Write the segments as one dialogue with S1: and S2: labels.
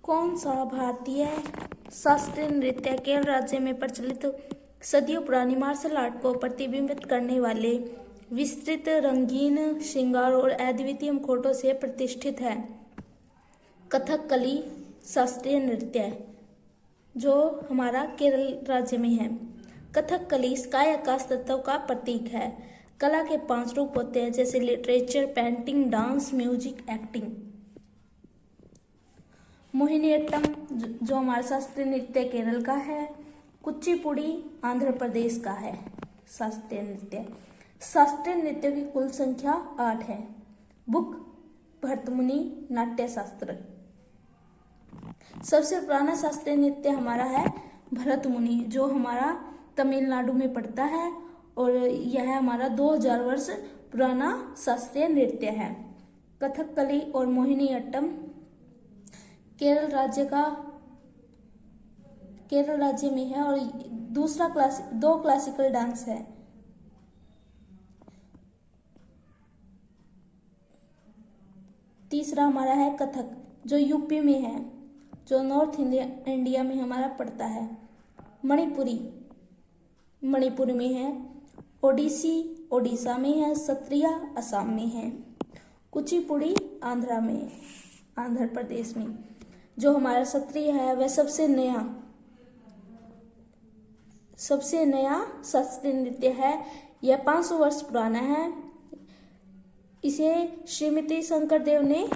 S1: कौन सा भारतीय शास्त्रीय नृत्य केरल राज्य में प्रचलित सदियों पुरानी मार्शल आर्ट को प्रतिबिंबित करने वाले विस्तृत रंगीन श्रृंगार और अद्वितीय मुखौटों से प्रतिष्ठित है? कथकली शास्त्रीय नृत्य जो हमारा केरल राज्य में है। कथकली स्काई आकाश तत्व का प्रतीक है। कला के 5 रूप होते हैं, जैसे literature, painting, dance, music, acting. Mohiniyattam जो हमारा शास्त्रीय नृत्य केरल का है। कुचिपुड़ी आंध्र प्रदेश का है शास्त्रीय नृत्य। शास्त्रीय नृत्य की कुल संख्या 8 है। बुक भरतमुनि नाट्य शास्त्र। सबसे पुराना शास्त्रीय नृत्य हमारा है भरतमुनि, जो हमारा तमिलनाडु में पड़ता है और यह हमारा 2000 वर्ष पुराना शास्त्रीय नृत्य है। कथकली और मोहिनीअट्टम केरल राज्य में है और दो क्लासिकल डांस है। तीसरा हमारा है कथक, जो यूपी में है, जो नॉर्थ इंडिया में हमारा पड़ता है। मणिपुरी मणिपुर में है। ओडिसी ओडिशा में है। सत्रिया असम में है। कुचिपुड़ी आंध्र प्रदेश में। जो हमारा सत्रिया है वह सबसे नया शास्त्रीय नृत्य है। यह 500 वर्ष पुराना है। इसे श्रीमती शंकरदेव ने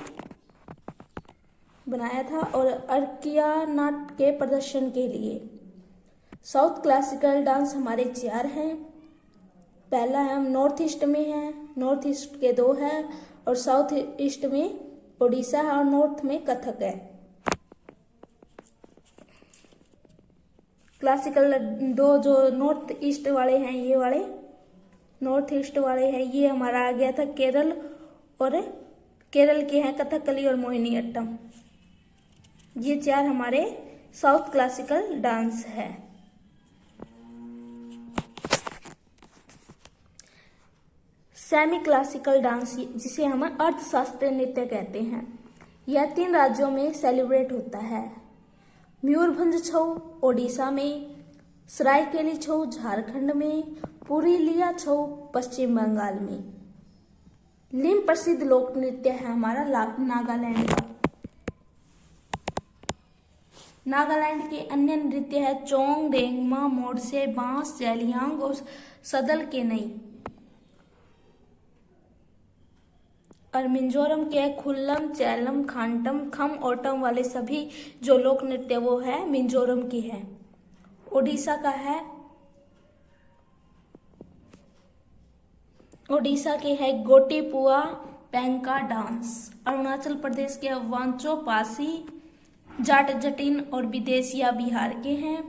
S1: बनाया था और अर्किया नाट के प्रदर्शन के लिए। साउथ क्लासिकल डांस हमारे 4 हैं। पहला है हम नॉर्थ ईस्ट में है। नॉर्थ ईस्ट के 2 है और साउथ ईस्ट में ओडिशा है और नॉर्थ में कथक है। क्लासिकल 2 जो नॉर्थ ईस्ट वाले हैं, ये हमारा आ गया था केरल, और केरल के हैं कथकली और मोहिनीअट्टम। ये 4 हमारे साउथ क्लासिकल डांस है। सेमी क्लासिकल डांस, जिसे हम अर्धशास्त्रीय नृत्य कहते हैं, यह 3 राज्यों में सेलिब्रेट होता है। मयूरभंज छऊ ओडिशा में, सरायकेली छऊ झारखंड में, पुरुलिया छऊ पश्चिम बंगाल में। निम्न प्रसिद्ध लोक नृत्य है हमारा नागालैंड का। नागालैंड के अन्य नृत्य है चोंग, रेंगमा, मोरसे, बांस, जेलियांग और सदल केनई। और मिजोरम के खुल्लम, चैलम, खांटम, खम और टम वाले सभी जो लोक नृत्य वो है मिजोरम की है। ओडिशा के है गोटीपुआ पेंका डांस। अरुणाचल प्रदेश के वांचो पासी, जाट जटिन और विदेशिया बिहार के हैं।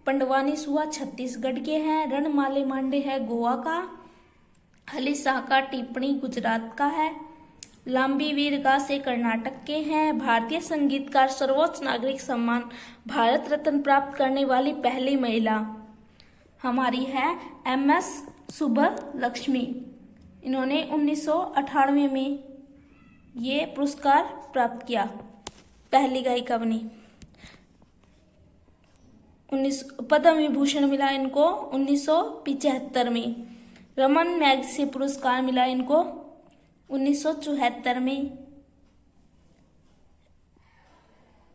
S1: पंडवानी सुआ छत्तीसगढ़ के हैं। रणमाले मांडे है गोवा का। हलिसाह का टिप्पणी गुजरात का है। लांबी वीरगा से कर्नाटक के हैं। भारतीय संगीतकार, सर्वोच्च नागरिक सम्मान भारत रत्न प्राप्त करने वाली पहली महिला हमारी है MS सुब्बलक्ष्मी। इन्होंने 1998 में ये पुरस्कार प्राप्त किया। पहली गायिका बनी। पद्म विभूषण मिला इनको 1975 में। रमन मैगसेसे पुरस्कार मिला इनको 1974 में।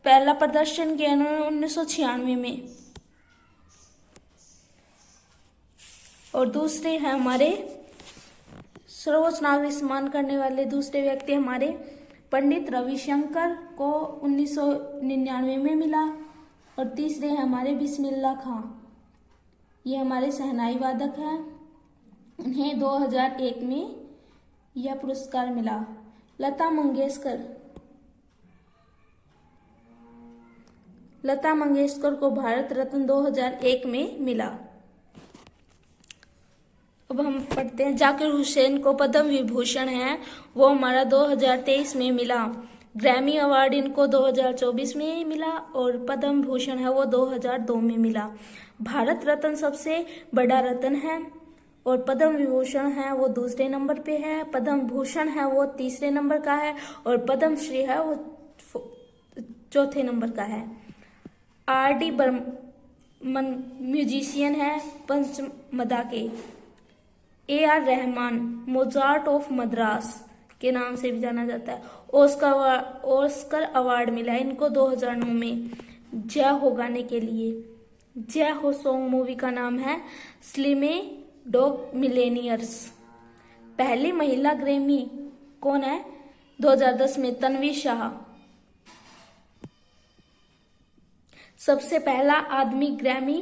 S1: पहला प्रदर्शन किया इन्होंने 1996 में। और दूसरे हैं हमारे सर्वोच्च नागरिक सम्मान करने वाले दूसरे व्यक्ति हमारे पंडित रविशंकर को 1999 में मिला। और तीसरे हैं हमारे बिस्मिल्लाह खां, ये हमारे शहनाई वादक हैं। इन्हें 2001 में यह पुरस्कार मिला। लता मंगेशकर को भारत रत्न 2001 में मिला। अब हम पढ़ते हैं जाकिर हुसैन को पद्म विभूषण है, वो हमारा 2023 में मिला। ग्रैमी अवार्ड इनको 2024 में मिला और पद्म भूषण है वो 2002 में मिला। भारत रत्न सबसे बड़ा रत्न है और पद्म विभूषण है वो दूसरे नंबर पे है। पद्म भूषण है वो तीसरे नंबर का है और पद्म श्री है वो चौथे नंबर का है। R.D. बर्मन म्यूजिशियन है, पंचमदा के। A.R. Rahman Mozart of Madras के नाम से भी जाना जाता है। ऑस्कर अवार्ड मिला इनको 2009 में जय हो गाने के लिए। जय हो सॉन्ग मूवी का नाम है स्लिमे डॉग मिलेनियर्स। पहली महिला ग्रैमी कौन है? 2010 में तन्वी शाह। सबसे पहला आदमी ग्रैमी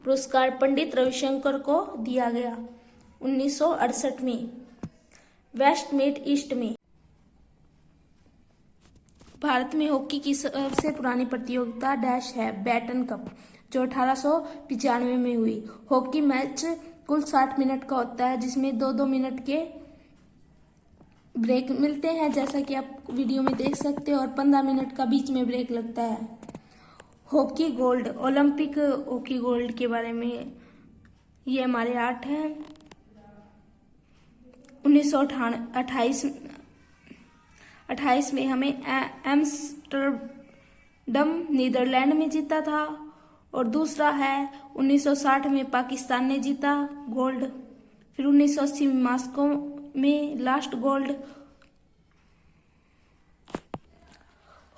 S1: पुरस्कार पंडित रविशंकर को दिया गया 1968 में। वेस्ट मिड ईस्ट में। भारत में हॉकी की सबसे पुरानी प्रतियोगिता डैश है बैटन कप, जो 1895 में हुई। हॉकी मैच कुल 60 मिनट का होता है, जिसमें 2-2 मिनट के ब्रेक मिलते हैं, जैसा कि आप वीडियो में देख सकते हो, और 15 मिनट का बीच में ब्रेक लगता है। Hockey gold, Olympic hockey gold के बारे में ये हमारे 8 हैं। 1928 में हमें एम्स्टर्डम नीदरलैंड में जीता था, और दूसरा है 1960 में पाकिस्तान ने जीता गोल्ड। फिर 1980 में मॉस्को में last gold.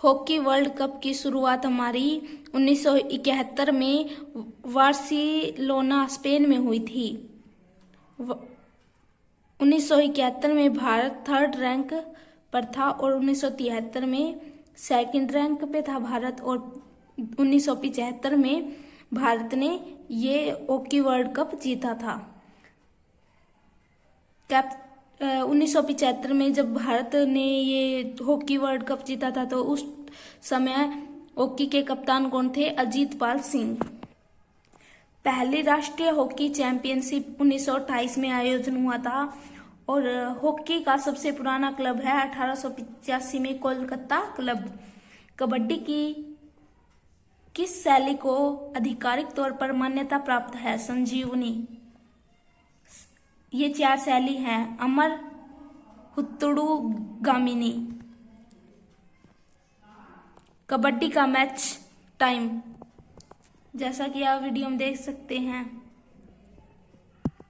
S1: Hockey world cup की शुरुआत हमारी 1971 में बार्सिलोना स्पेन में हुई थी। 1971 में भारत 3rd रैंक पर था, और 1973 में 2nd रैंक पे था भारत, और 1975 में भारत ने ये हॉकी वर्ल्ड कप जीता था। 1975 में जब भारत ने ये हॉकी वर्ल्ड कप जीता था, तो उस समय हॉकी के कप्तान कौन थे? अजीत पाल सिंह। पहली राष्ट्रीय हॉकी चैंपियनशिप 1928 में आयोजन हुआ था, और हॉकी का सबसे पुराना क्लब है 1885 में कोलकाता क्लब। कबड्डी की किस शैली को आधिकारिक तौर पर मान्यता प्राप्त है? संजीवनी। ये 4 शैली हैं: अमर, हुत्तुडु, गामिनी। कबड्डी का मैच टाइम, जैसा कि आप वीडियो में देख सकते हैं,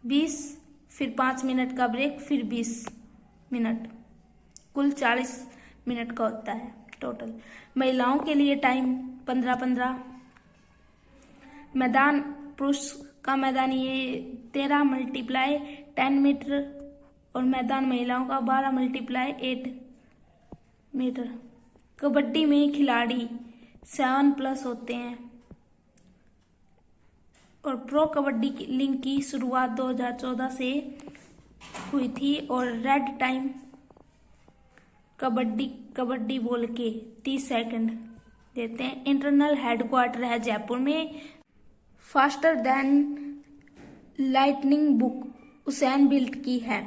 S1: 20, फिर 5 मिनट का ब्रेक, फिर 20 मिनट, कुल 40 मिनट का होता है टोटल। महिलाओं के लिए टाइम 15-15। मैदान, पुरुष का मैदान ये 13 × 10 मीटर, और मैदान महिलाओं का 12 × 8 मीटर। कबड्डी में खिलाड़ी 7+ होते हैं, और प्रो कबड्डी लीग की शुरुआत 2014 से हुई थी, और रेड टाइम कबड्डी बोल के 30 सेकंड देते हैं। इंटरनल हेडक्वार्टर है जयपुर में। Faster than lightning book Usain built की है।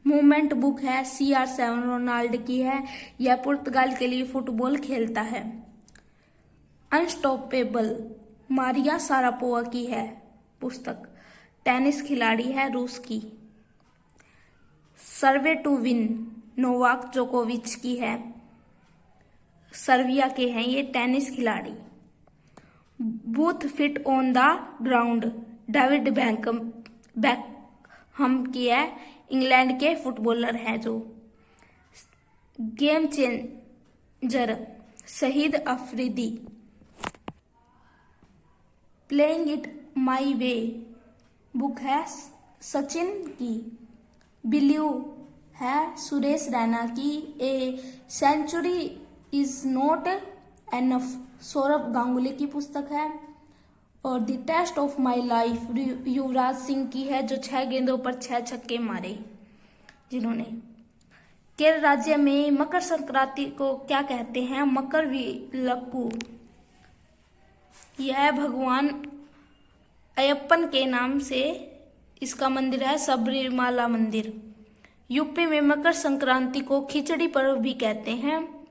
S1: मूवमेंट बुक है CR7 रोनाल्ड की है, यह पुर्तगाल के लिए फुटबॉल खेलता है। अनस्टॉपेबल मारिया सारापोवा की है पुस्तक, टेनिस खिलाड़ी है रूस की। सर्वे टू विन नोवाक जोकोविच की है, सर्बिया के हैं ये टेनिस खिलाड़ी। Booth fit on the ground David Beckham की है, इंग्लैंड के फुटबॉलर हैं जो। Game changer Shahid Afridi. Playing it my way book है सचिन की। बिलीव है सुरेश रैना की। A century is not enough Sourav Ganguly की पुस्तक है। और the test of my life Yuvraj Singh की है, जो 6 गेंदों पर 6 छक्के मारे जिन्होंने। केरल राज्य में मकर संक्रांति को क्या कहते हैं? मकर विलक्कू। यह भगवान अयप्पन के नाम से इसका मंदिर है, सबरीमाला मंदिर। यूपी में मकर संक्रांति को खिचड़ी पर्व भी कहते हैं।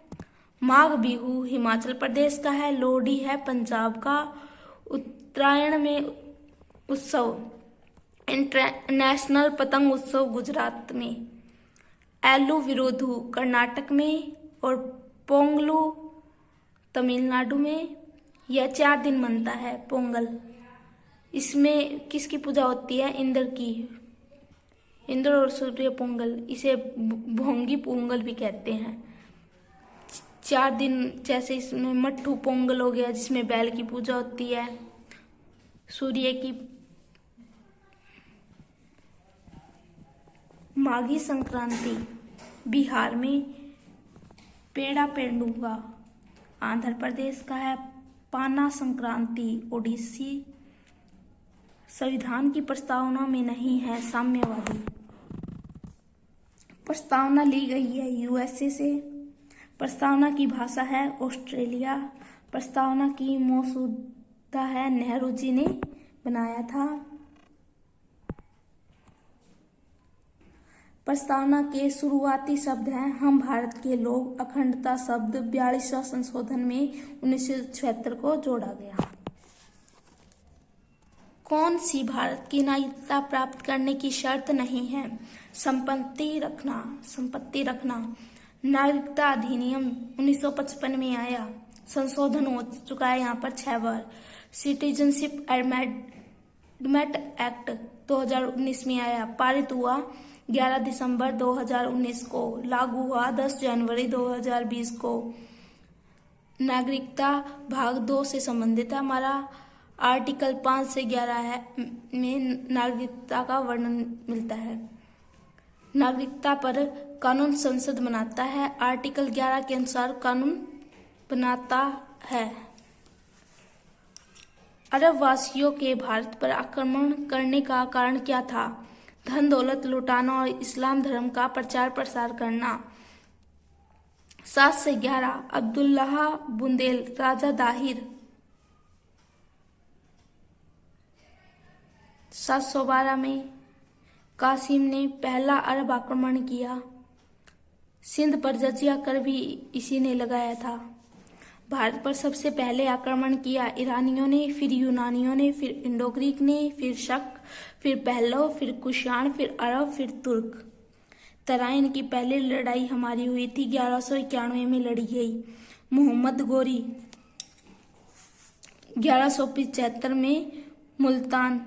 S1: माघ बिहू हिमाचल प्रदेश का है। लोहड़ी है पंजाब का। उत्तरायण में उत्सव इंटरनेशनल पतंग उत्सव गुजरात में। एलू विरोधु कर्नाटक में। और पोंगलू तमिलनाडु में। यह 4 दिन मनता है। पोंगल, इसमें किसकी पूजा होती है? इंद्र की। इंद्र और सूर्य पोंगल, इसे भोंगी पोंगल भी कहते हैं। 4 दिन, जैसे इसमें मट्टू पोंगल हो गया जिसमें बैल की पूजा होती है, सूर्य की। माघी संक्रांति बिहार में, पेड़ा पेंडुगा आंध्र प्रदेश का है, पाना संक्रांति ओडिसी। संविधान की प्रस्तावना में नहीं है साम्यवादी। प्रस्तावना ली गई है यूएसए से। प्रस्तावना की भाषा है ऑस्ट्रेलिया। प्रस्तावना की मसौदा है नेहरू जी ने बनाया था। प्रस्तावना के शुरुआती शब्द हैं हम भारत के लोग। अखंडता शब्द 42वां संशोधन में 1976 को जोड़ा गया। कौन सी भारत की नागरिकता प्राप्त करने की शर्त नहीं है? संपत्ति रखना। नागरिकता अधिनियम 1955 में आया, संशोधन हो चुका है यहाँ पर 6 बार। सिटीजनशिप अमेंडमेंट एक्ट 2019 में आया, पारित हुआ 11 दिसंबर 2019 को, लागू हुआ 10 जनवरी 2020 को। नागरिकता भाग 2 से संबंधित है हमारा। आर्टिकल 5 से 11 में नागरिकता का वर्णन मिलता है। नागरिकता पर कानून संसद बनाता है। आर्टिकल 11 के अनुसार कानून बनाता है। अरब वासियों के भारत पर आक्रमण करने का कारण क्या था? धन दौलत लुटाना और इस्लाम धर्म का प्रचार प्रसार करना। 7 से 11 अब्दुल्लाह बुंदेल, राजा दाहिर। 712 में कासिम ने पहला अरब आक्रमण किया। सिंध पर जजिया कर भी इसी ने लगाया था। भारत पर सबसे पहले आक्रमण किया ईरानियों ने, फिर यूनानियों ने, फिर इंडो ग्रीक ने, फिर शक, फिर पहलव, फिर कुषाण, फिर अरब, फिर तुर्क। तराइन की पहली लड़ाई हमारी हुई थी, 1191 में लड़ी गई। मोहम्मद गोरी 1175 में मुल्तान,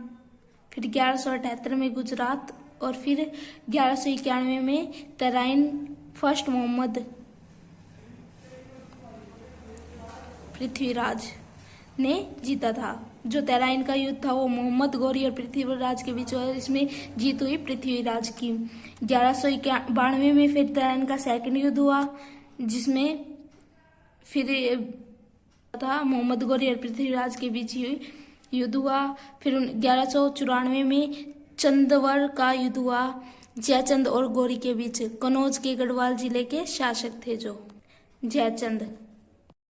S1: फिर 1178 में गुजरात और फिर 1191 में तराइन फर्स्ट मोहम्मद पृथ्वीराज ने जीता था। जो तराइन का युद्ध था वो मोहम्मद गोरी और पृथ्वीराज के बीच हुआ, इसमें जीत हुई पृथ्वीराज की। 1192 में फिर तराइन का सेकंड युद्ध हुआ जिसमें फिर था मोहम्मद गोरी और पृथ्वीराज के बीच युद्ध हुआ। फिर 1194 में चंदवर का युद्ध हुआ जयचंद और गोरी के बीच। कनौज के गढ़वाल जिले के शासक थे जो जयचंद।